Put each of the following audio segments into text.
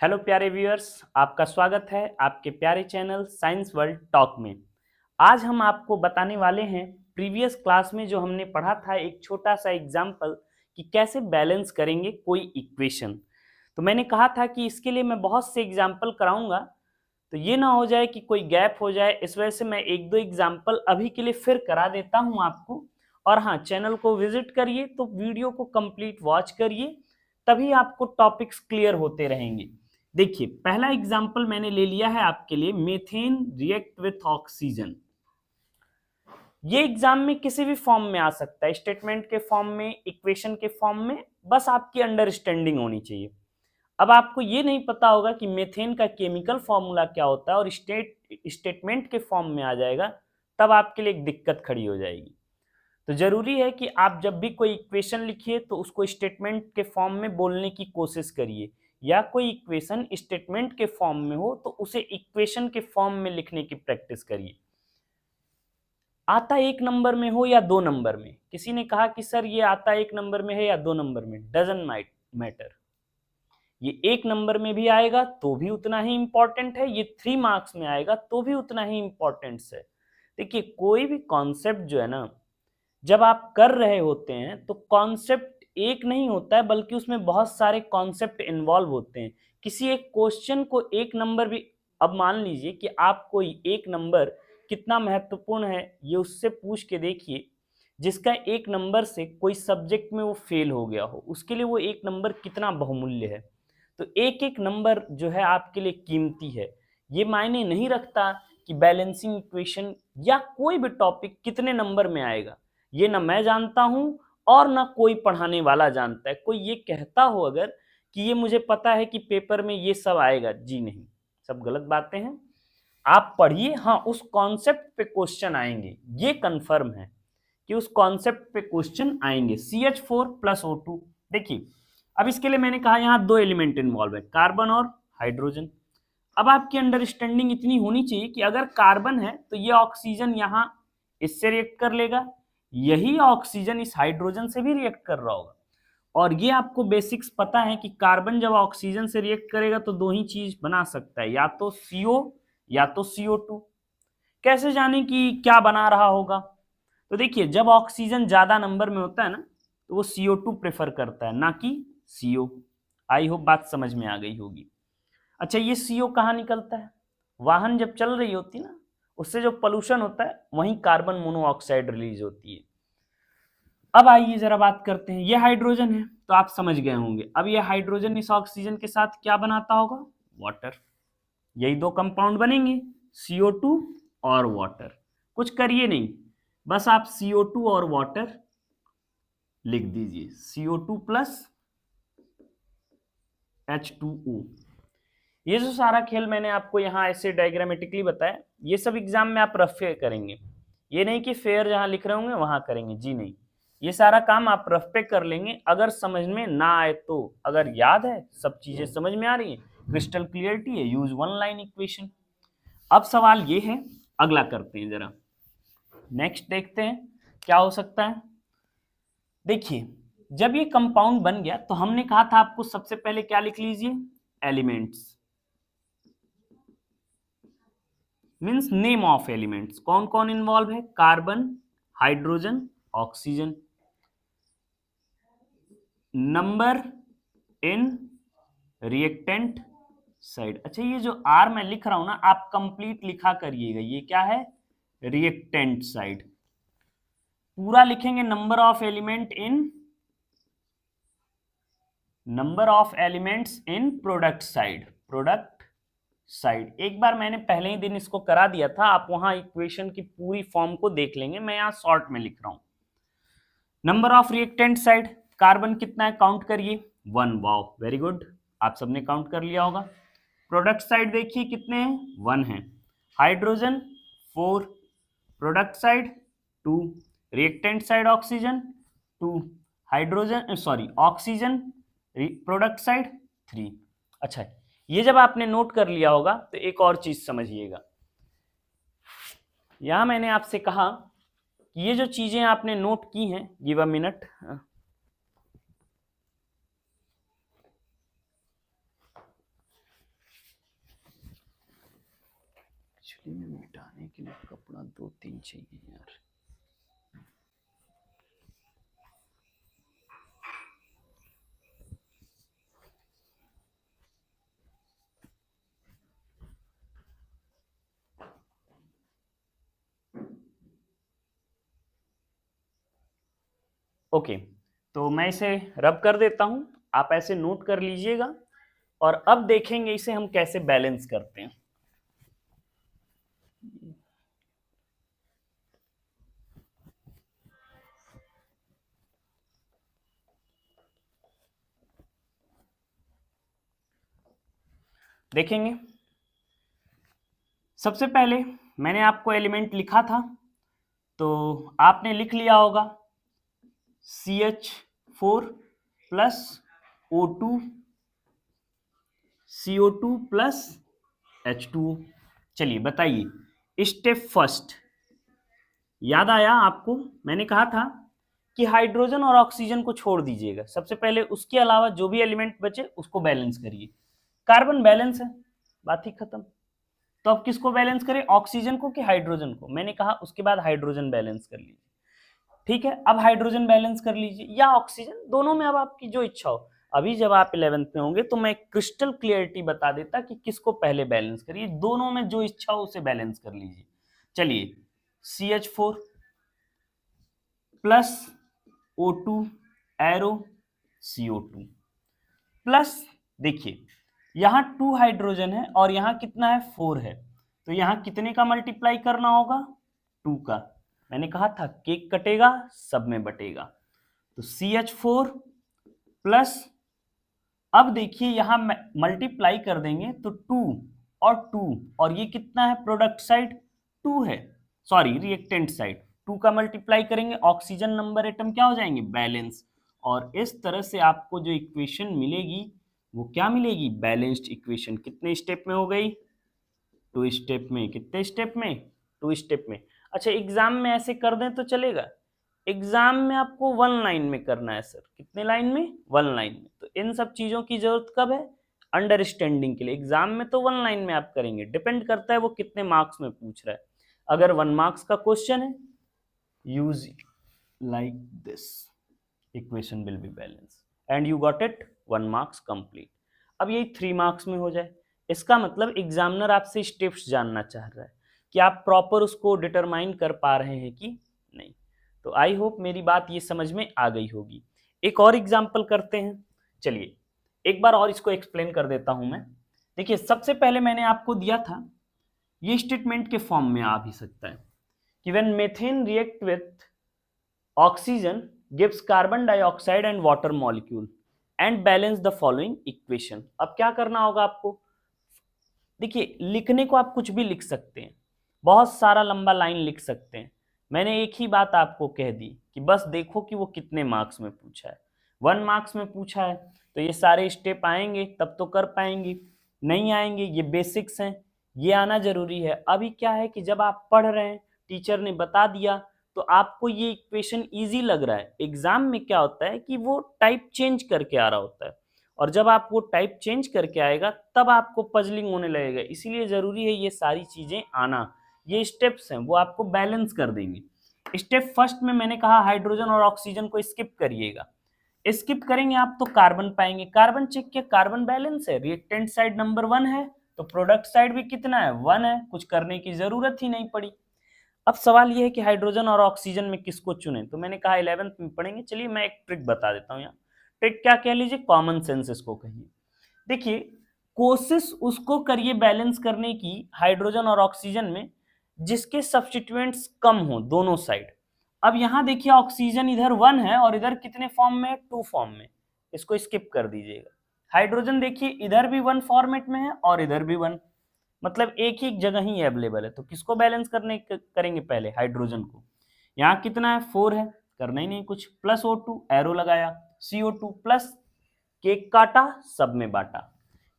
Hello प्यारे viewers, आपका स्वागत है आपके प्यारे चैनल साइंस वर्ल्ड टॉक में। आज हम आपको बताने वाले हैं प्रीवियस क्लास में जो हमने पढ़ा था एक छोटा सा एग्जाम्पल कि कैसे बैलेंस करेंगे कोई इक्वेशन। तो मैंने कहा था कि इसके लिए मैं बहुत से एग्जाम्पल कराऊंगा, तो ये ना हो जाए कि कोई गैप हो जाए, इस वजह से मैं एक दो एग्जाम्पल अभी के लिए फिर करा देता हूँ आपको। और हाँ, चैनल को विजिट करिए तो वीडियो को कंप्लीट वॉच करिए, तभी आपको टॉपिक्स क्लियर होते रहेंगे। देखिए, पहला एग्जाम्पल मैंने ले लिया है आपके लिए, मीथेन रिएक्ट विथ ऑक्सीजन। ये एग्जाम में किसी भी फॉर्म में आ सकता है, स्टेटमेंट के फॉर्म में, इक्वेशन के फॉर्म में, बस आपकी अंडरस्टैंडिंग होनी चाहिए। अब आपको ये नहीं पता होगा कि मीथेन का केमिकल फॉर्मूला क्या होता है और स्टेटमेंट के फॉर्म में आ जाएगा, तब आपके लिए एक दिक्कत खड़ी हो जाएगी। तो जरूरी है कि आप जब भी कोई इक्वेशन लिखिए तो उसको स्टेटमेंट के फॉर्म में बोलने की कोशिश करिए, या कोई इक्वेशन स्टेटमेंट के फॉर्म में हो तो उसे इक्वेशन के फॉर्म में लिखने की प्रैक्टिस करिए। आता एक नंबर में हो या दो नंबर में, किसी ने कहा कि सर ये आता एक नंबर में है या दो नंबर में, डजंट मैटर। ये एक नंबर में भी आएगा तो भी उतना ही इंपॉर्टेंट है, ये 3 मार्क्स में आएगा तो भी उतना ही इंपॉर्टेंट है। देखिए, कोई भी कॉन्सेप्ट जो है ना, जब आप कर रहे होते हैं तो कॉन्सेप्ट एक नहीं होता है, बल्कि उसमें बहुत सारे कॉन्सेप्ट इन्वॉल्व होते हैं। किसी एक क्वेश्चन को एक नंबर भी, अब मान लीजिए कि आप कोई एक नंबर कितना महत्वपूर्ण है ये उससे पूछ के देखिए, जिसका एक नंबर से कोई सब्जेक्ट में वो फेल हो गया हो, उसके लिए वो एक नंबर कितना बहुमूल्य है। तो एक एक नंबर जो है आपके लिए कीमती है। ये मायने नहीं रखता कि बैलेंसिंग इक्वेशन या कोई भी टॉपिक कितने नंबर में आएगा, ये ना मैं जानता हूं और ना कोई पढ़ाने वाला जानता है। कोई ये कहता हो अगर कि ये मुझे पता है कि पेपर में ये सब आएगा, जी नहीं, सब गलत बातें हैं। आप पढ़िए, हाँ उस कॉन्सेप्ट पे क्वेश्चन आएंगे, ये कंफर्म है कि उस कॉन्सेप्ट पे क्वेश्चन आएंगे। CH4+O2, देखिए अब इसके लिए मैंने कहा यहाँ दो एलिमेंट इन्वॉल्व है, कार्बन और हाइड्रोजन। अब आपकी अंडरस्टैंडिंग इतनी होनी चाहिए कि अगर कार्बन है तो ये ऑक्सीजन यहाँ इससे रिएक्ट कर लेगा, यही ऑक्सीजन इस हाइड्रोजन से भी रिएक्ट कर रहा होगा। और ये आपको बेसिक्स पता है कि कार्बन जब ऑक्सीजन से रिएक्ट करेगा तो दो ही चीज बना सकता है, या तो CO या तो CO2। कैसे जाने कि क्या बना रहा होगा? तो देखिए, जब ऑक्सीजन ज्यादा नंबर में होता है ना, तो वो CO2 प्रेफर करता है, ना कि CO। आई होप बात समझ में आ गई होगी। अच्छा, ये CO कहाँ निकलता है? वाहन जब चल रही होती है ना, उससे जो पोल्यूशन होता है वहीं कार्बन मोनोऑक्साइड रिलीज होती है। अब आइए जरा बात करते हैं, ये हाइड्रोजन है तो आप समझ गए होंगे। अब ये हाइड्रोजन इस ऑक्सीजन के साथ क्या बनाता होगा? वाटर। यही दो कंपाउंड बनेंगे, CO2 और वाटर। कुछ करिए नहीं, बस आप CO2 और वाटर लिख दीजिए, CO2 प्लस H2O। ये जो सारा खेल मैंने आपको यहाँ ऐसे डायग्रामेटिकली बताया, ये सब एग्जाम में आप रफ करेंगे, ये नहीं कि फेयर जहां लिख रहे होंगे वहां करेंगे, जी नहीं। ये सारा काम आप रफ पे कर लेंगे, अगर समझ में ना आए तो, अगर याद है, सब चीजें समझ में आ रही है, क्रिस्टल क्लियरिटी है, यूज वन लाइन इक्वेशन। अब सवाल ये है, अगला करते हैं जरा, नेक्स्ट देखते हैं क्या हो सकता है। देखिए, जब ये कंपाउंड बन गया तो हमने कहा था आपको सबसे पहले क्या लिख लीजिए, elements, means name of elements. कौन कौन इन्वॉल्व है? Carbon, hydrogen, oxygen. Number in reactant side. अच्छा, ये जो R मैं लिख रहा हूं ना, आप कंप्लीट लिखा करिएगा, ये क्या है? Reactant side. पूरा लिखेंगे, number of element in, number of elements in product side, product side. एक बार मैंने पहले ही दिन इसको करा दिया था, आप वहां इक्वेशन की पूरी फॉर्म को देख लेंगे, मैं यहां शॉर्ट में लिख रहा हूं। Number of reactant side, carbon कितना है काउंट करिए, 1। वाओ, वेरी गुड, आप सबने काउंट कर लिया होगा। प्रोडक्ट साइड देखिए कितने हैं, 1 है। Hydrogen 4, product side 2, reactant side oxygen 2, hydrogen sorry oxygen product side 3। अच्छा, ये जब आपने नोट कर लिया होगा तो एक और चीज समझिएगा, यहां मैंने आपसे कहा कि ये जो चीजें आपने नोट की हैं, गिव अ मिनट, बिजली में मिटाने के लिए कपड़ा 2-3 चाहिए यार। ओके, तो मैं इसे रब कर देता हूं, आप ऐसे नोट कर लीजिएगा और अब देखेंगे इसे हम कैसे बैलेंस करते हैं। देखेंगे, सबसे पहले मैंने आपको एलिमेंट लिखा था तो आपने लिख लिया होगा CH4 plus O2 CO2 plus H2O। चलिए बताइए, स्टेप फर्स्ट याद आया आपको? मैंने कहा था कि हाइड्रोजन और ऑक्सीजन को छोड़ दीजिएगा, सबसे पहले उसके अलावा जो भी एलिमेंट बचे उसको बैलेंस करिए। कार्बन बैलेंस है, बात ही खत्म। तो अब किसको बैलेंस करें, ऑक्सीजन को कि हाइड्रोजन को? मैंने कहा उसके बाद हाइड्रोजन बैलेंस कर लीजिए। ठीक है, अब हाइड्रोजन बैलेंस कर लीजिए या ऑक्सीजन, दोनों में अब आपकी जो इच्छा हो। अभी जब आप 11th में होंगे तो मैं क्रिस्टल क्लियरिटी बता देता कि किसको पहले बैलेंस करिए, दोनों में जो इच्छा हो उसे बैलेंस कर लीजिए। चलिए, CH4 plus O2 arrow CO2 plus, देखिए यहां 2 हाइड्रोजन है और यहां कितना है, 4 है, तो यहां कितने का मल्टीप्लाई करना होगा, 2 का। मैंने कहा था केक कटेगा सब में बटेगा, तो CH4 प्लस, अब देखिए यहां मल्टीप्लाई कर देंगे तो 2 और 2, और ये कितना है, प्रोडक्ट साइड 2 है, सॉरी रिएक्टेंट साइड 2 का मल्टीप्लाई करेंगे, ऑक्सीजन नंबर एटम क्या हो जाएंगे, बैलेंस। और इस तरह से आपको जो इक्वेशन मिलेगी वो क्या मिलेगी, बैलेंस्ड इक्वेशन। कितने स्टेप में हो गई, 2 स्टेप में। कितने स्टेप में, 2 स्टेप में। अच्छा, एग्जाम में ऐसे कर दें तो चलेगा? एग्जाम में आपको 1 लाइन में करना है सर। कितने लाइन में, 1 लाइन में। तो इन सब चीजों की जरूरत कब है, अंडरस्टैंडिंग के लिए। एग्जाम में तो 1 लाइन में आप करेंगे, डिपेंड करता है वो कितने मार्क्स में पूछ रहा है। अगर 1 मार्क्स का क्वेश्चन है, use like this, equation will be balance and you got it, 1 marks complete. अब यही 3 मार्क्स में हो जाए, इसका मतलब एग्जामिनर आपसे स्टेप्स जानना चाह रहा है कि आप प्रॉपर उसको डिटरमाइन कर पा रहे हैं कि नहीं। तो आई होप मेरी बात ये समझ में आ गई होगी। एक और एग्जाम्पल करते हैं, चलिए एक बार और इसको एक्सप्लेन कर देता हूं मैं। देखिए, सबसे पहले मैंने आपको दिया था, ये स्टेटमेंट के फॉर्म में आ भी सकता है कि when methane react with oxygen gives carbon dioxide and water molecule and balance the following equation. अब क्या करना होगा आपको, देखिए लिखने को आप कुछ भी लिख सकते हैं, बहुत सारा लंबा लाइन लिख सकते हैं। मैंने एक ही बात आपको कह दी कि बस देखो कि वो कितने मार्क्स में पूछा है। 1 मार्क्स में पूछा है तो ये सारे स्टेप आएंगे तब तो कर पाएंगे, नहीं आएंगे, ये बेसिक्स हैं, ये आना जरूरी है। अभी क्या है कि जब आप पढ़ रहे हैं, टीचर ने बता दिया तो आपको ये इक्वेशन ईजी लग रहा है। एग्जाम में क्या होता है कि वो टाइप चेंज करके आ रहा होता है, और जब आप वो टाइप चेंज करके आएगा तब आपको पजलिंग होने लगेगा। इसीलिए जरूरी है ये सारी चीजें आना। ये स्टेप्स हैं वो आपको बैलेंस कर देंगे। स्टेप फर्स्ट में मैंने कहा हाइड्रोजन और ऑक्सीजन को स्किप करिएगा, स्किप करेंगे आप तो कार्बन पाएंगे। कार्बन चेक किया, कार्बन बैलेंस है, रिएक्टेंट साइड नंबर 1 है तो प्रोडक्ट साइड भी कितना है, 1 है, कुछ करने की जरूरत ही नहीं पड़ी। अब सवाल यह है कि हाइड्रोजन और ऑक्सीजन में किसको चुने, तो मैंने कहा 11th में पढ़ेंगे। चलिए मैं एक ट्रिक बता देता हूँ यहाँ। ट्रिक क्या कह लीजिए, कॉमन सेंस इसको कहिए। देखिए, कोशिश उसको करिए बैलेंस करने की हाइड्रोजन और ऑक्सीजन में जिसके सब्स्टिट्यूएंट्स कम हो दोनों साइड। अब यहां देखिए ऑक्सीजन इधर 1 है और इधर कितने फॉर्म में है, 2 फॉर्म में, इसको स्किप कर दीजिएगा। हाइड्रोजन देखिए इधर भी 1 फॉर्मेट में है और इधर भी 1, मतलब एक ही जगह ही अवेलेबल है। तो किसको बैलेंस करेंगे पहले, हाइड्रोजन को। यहाँ कितना है, 4 है, करना ही नहीं कुछ, प्लस O2 एरो लगाया, CO2 प्लस, केक काटा सब में बांटा।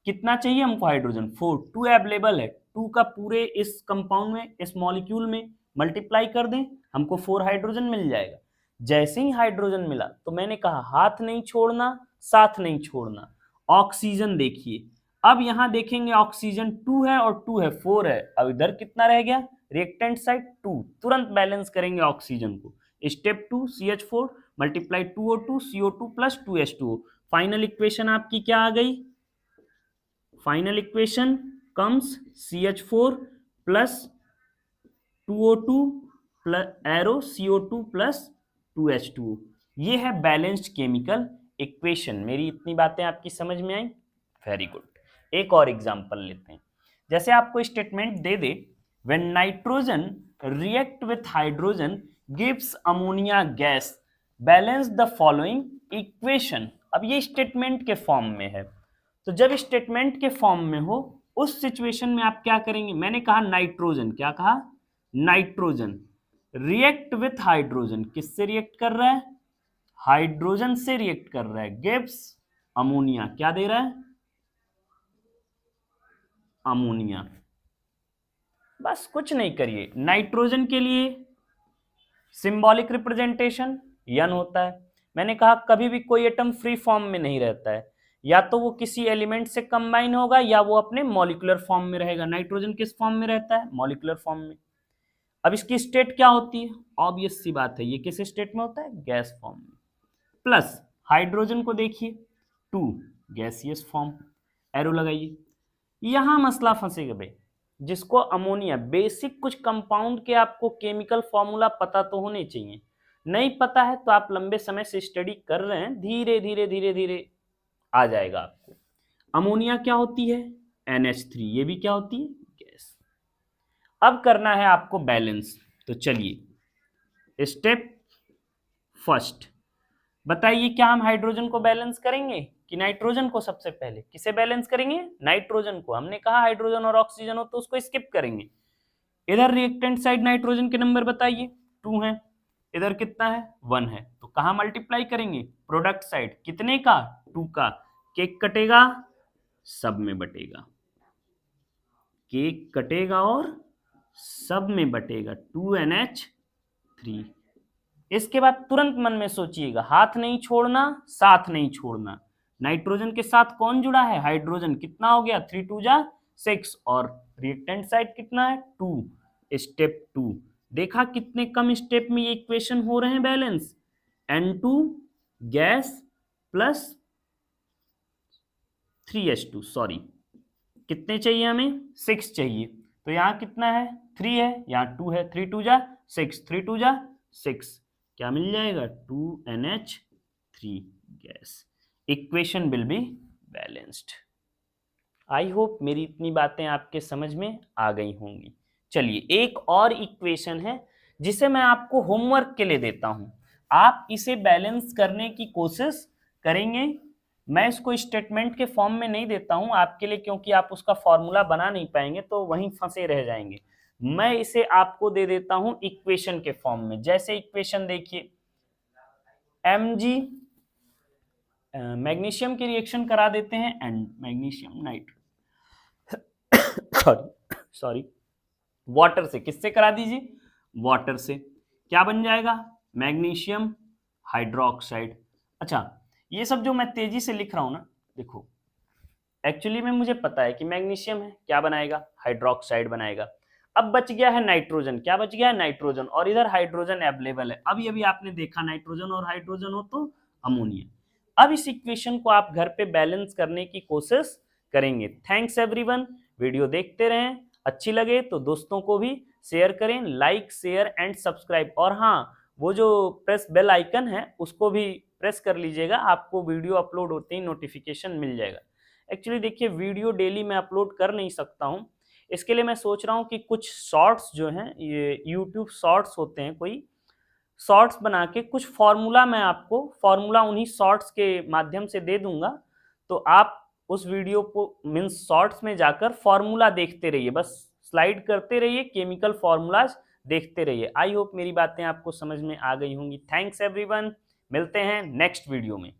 कितना चाहिए हमको, हाइड्रोजन 4, 2 अवेलेबल है, 2 का पूरे इस कंपाउंड में, इस मॉलिक्यूल में मल्टीप्लाई कर दें, हमको 4 हाइड्रोजन मिल जाएगा। जैसे ही हाइड्रोजन मिला तो मैंने कहा हाथ नहीं छोड़ना, साथ नहीं छोड़ना। ऑक्सीजन देखिए, अब यहां देखेंगे ऑक्सीजन 2 है और 2 है 4 है, अब इधर कितना रह गया रिएक्टेंट साइड 2, तुरंत बैलेंस करेंगे ऑक्सीजन को। Step 2 CH4 multiply 2O2 CO2 plus 2H2O। Final equation आपकी क्या आ गई, final equation comes CH4 plus 2O2 plus arrow CO2 plus 2H2O। ये है बैलेंस्ड केमिकल इक्वेशन। मेरी इतनी बातें आपकी समझ में आई, वेरी गुड। एक और एग्जांपल लेते हैं। जैसे आपको statement they they when nitrogen react with hydrogen gives ammonia gas balance the following equation. अब ये स्टेटमेंट के फॉर्म में है, तो जब स्टेटमेंट के फॉर्म में हो उस सिचुएशन में आप क्या करेंगे, मैंने कहा नाइट्रोजन, क्या कहा, नाइट्रोजन रिएक्ट विथ हाइड्रोजन, किससे रिएक्ट कर रहा है, हाइड्रोजन से रिएक्ट कर रहा है, गिव्स अमोनिया, क्या दे रहा है, अमोनिया। बस कुछ नहीं करिए, नाइट्रोजन के लिए सिंबॉलिक रिप्रेजेंटेशन n होता है। मैंने कहा कभी भी कोई एटम फ्री फॉर्म में नहीं रहता है, या तो वो किसी एलिमेंट से कंबाइन होगा या वो अपने मॉलिक्यूलर फॉर्म में रहेगा। नाइट्रोजन किस फॉर्म में रहता है, मॉलिक्यूलर फॉर्म में। अब इसकी स्टेट क्या होती है, ऑब्वियस सी बात है, ये किस स्टेट में होता है, गैस फॉर्म में। प्लस हाइड्रोजन को देखिए 2 गैसियस फॉर्म, एरो लगाइए। यहां मसला फंसेगा भाई, जिसको अमोनिया, बेसिक कुछ कंपाउंड के आपको केमिकल फॉर्मूला पता तो होने चाहिए, नहीं पता है तो आप लंबे समय से स्टडी कर रहे हैं, धीरे धीरे धीरे धीरे आ जाएगा आपको। अमोनिया क्या होती है, NH3, ये भी क्या होती है, गैस। अब करना है आपको बैलेंस, तो चलिए स्टेप फर्स्ट, बताइए क्या हम हाइड्रोजन को बैलेंस करेंगे कि नाइट्रोजन को। सबसे पहले किसे बैलेंस करेंगे, नाइट्रोजन को। हमने कहा हाइड्रोजन और ऑक्सीजन हो तो उसको स्किप करेंगे। इधर रिएक्टेंट साइड नाइट्रोजन के नंबर बताइए, 2 है, इधर कितना है, 1 है, तो कहां मल्टीप्लाई करेंगे, प्रोडक्ट साइड, कितने का, 2 का। केक कटेगा सब में बटेगा, केक कटेगा और सब में बटेगा, 2NH3। इसके बाद तुरंत मन में सोचिएगा, हाथ नहीं छोड़ना, साथ नहीं छोड़ना। नाइट्रोजन के साथ कौन जुड़ा है, हाइड्रोजन, कितना हो गया, 3 2 जा 6, और रिएक्टेंट साइड कितना है, 2। स्टेप 2 देखा कितने कम स्टेप में ये इक्वेशन हो रहे हैं balance, N2 gas plus 3H2, sorry कितने चाहिए हमें, 6 चाहिए, तो यहाँ कितना है, 3 है, यहाँ 2 है, 3 2 जा 6, 3 2 जा 6, क्या मिल जाएगा, 2NH3 gas. Equation will be balanced. I hope मेरी इतनी बातें आपके समझ में आ गई होंगी। चलिए एक और इक्वेशन है जिसे मैं आपको होमवर्क के लिए देता हूं, आप इसे बैलेंस करने की कोशिश करेंगे। मैं इसको स्टेटमेंट के फॉर्म में नहीं देता हूं आपके लिए, क्योंकि आप उसका फॉर्मूला बना नहीं पाएंगे तो वहीं फंसे रह जाएंगे। मैं इसे आपको दे देता हूं इक्वेशन के फॉर्म में। जैसे इक्वेशन देखिए, Mg मैग्नीशियम की रिएक्शन करा देते हैं and magnesium nitrate sorry water से, किससे करा दीजिए, वाटर से, क्या बन जाएगा, मैग्नीशियम हाइड्रोक्साइड। अच्छा ये सब जो मैं तेजी से लिख रहा हूं ना, देखो एक्चुअली में मुझे पता है कि मैग्नीशियम है, क्या बनाएगा, हाइड्रोक्साइड बनाएगा। अब बच गया है नाइट्रोजन, क्या बच गया है, नाइट्रोजन, और इधर हाइड्रोजन अवेलेबल है। अभी अभी आपने देखा नाइट्रोजन और हाइड्रोजन हो तो अमोनिया। अब इस इक्वेशन को आप घर पे बैलेंस करने की कोशिश करेंगे। थैंक्स एवरीवन, वीडियो देखते रहें, अच्छी लगे तो दोस्तों को भी शेयर करें, लाइक शेयर एंड सब्सक्राइब, और हाँ वो जो प्रेस बेल आइकन है उसको भी प्रेस कर लीजिएगा, आपको वीडियो अपलोड होते ही नोटिफिकेशन मिल जाएगा। एक्चुअली देखिए वीडियो डेली मैं अपलोड कर नहीं सकता हूँ, इसके लिए मैं सोच रहा हूँ कि कुछ शॉर्ट्स जो हैं, ये यूट्यूब शॉर्ट्स होते हैं, कोई शॉर्ट्स बना के कुछ फॉर्मूला मैं आपको, फॉर्मूला उन्हीं शॉर्ट्स के माध्यम से दे दूंगा, तो आप उस वीडियो को मीन्स शॉर्ट्स में जाकर फॉर्मूला देखते रहिए, बस स्लाइड करते रहिए, केमिकल फॉर्मूलाज देखते रहिए। आई होप मेरी बातें आपको समझ में आ गई होंगी। थैंक्स एवरीवन, मिलते हैं नेक्स्ट वीडियो में।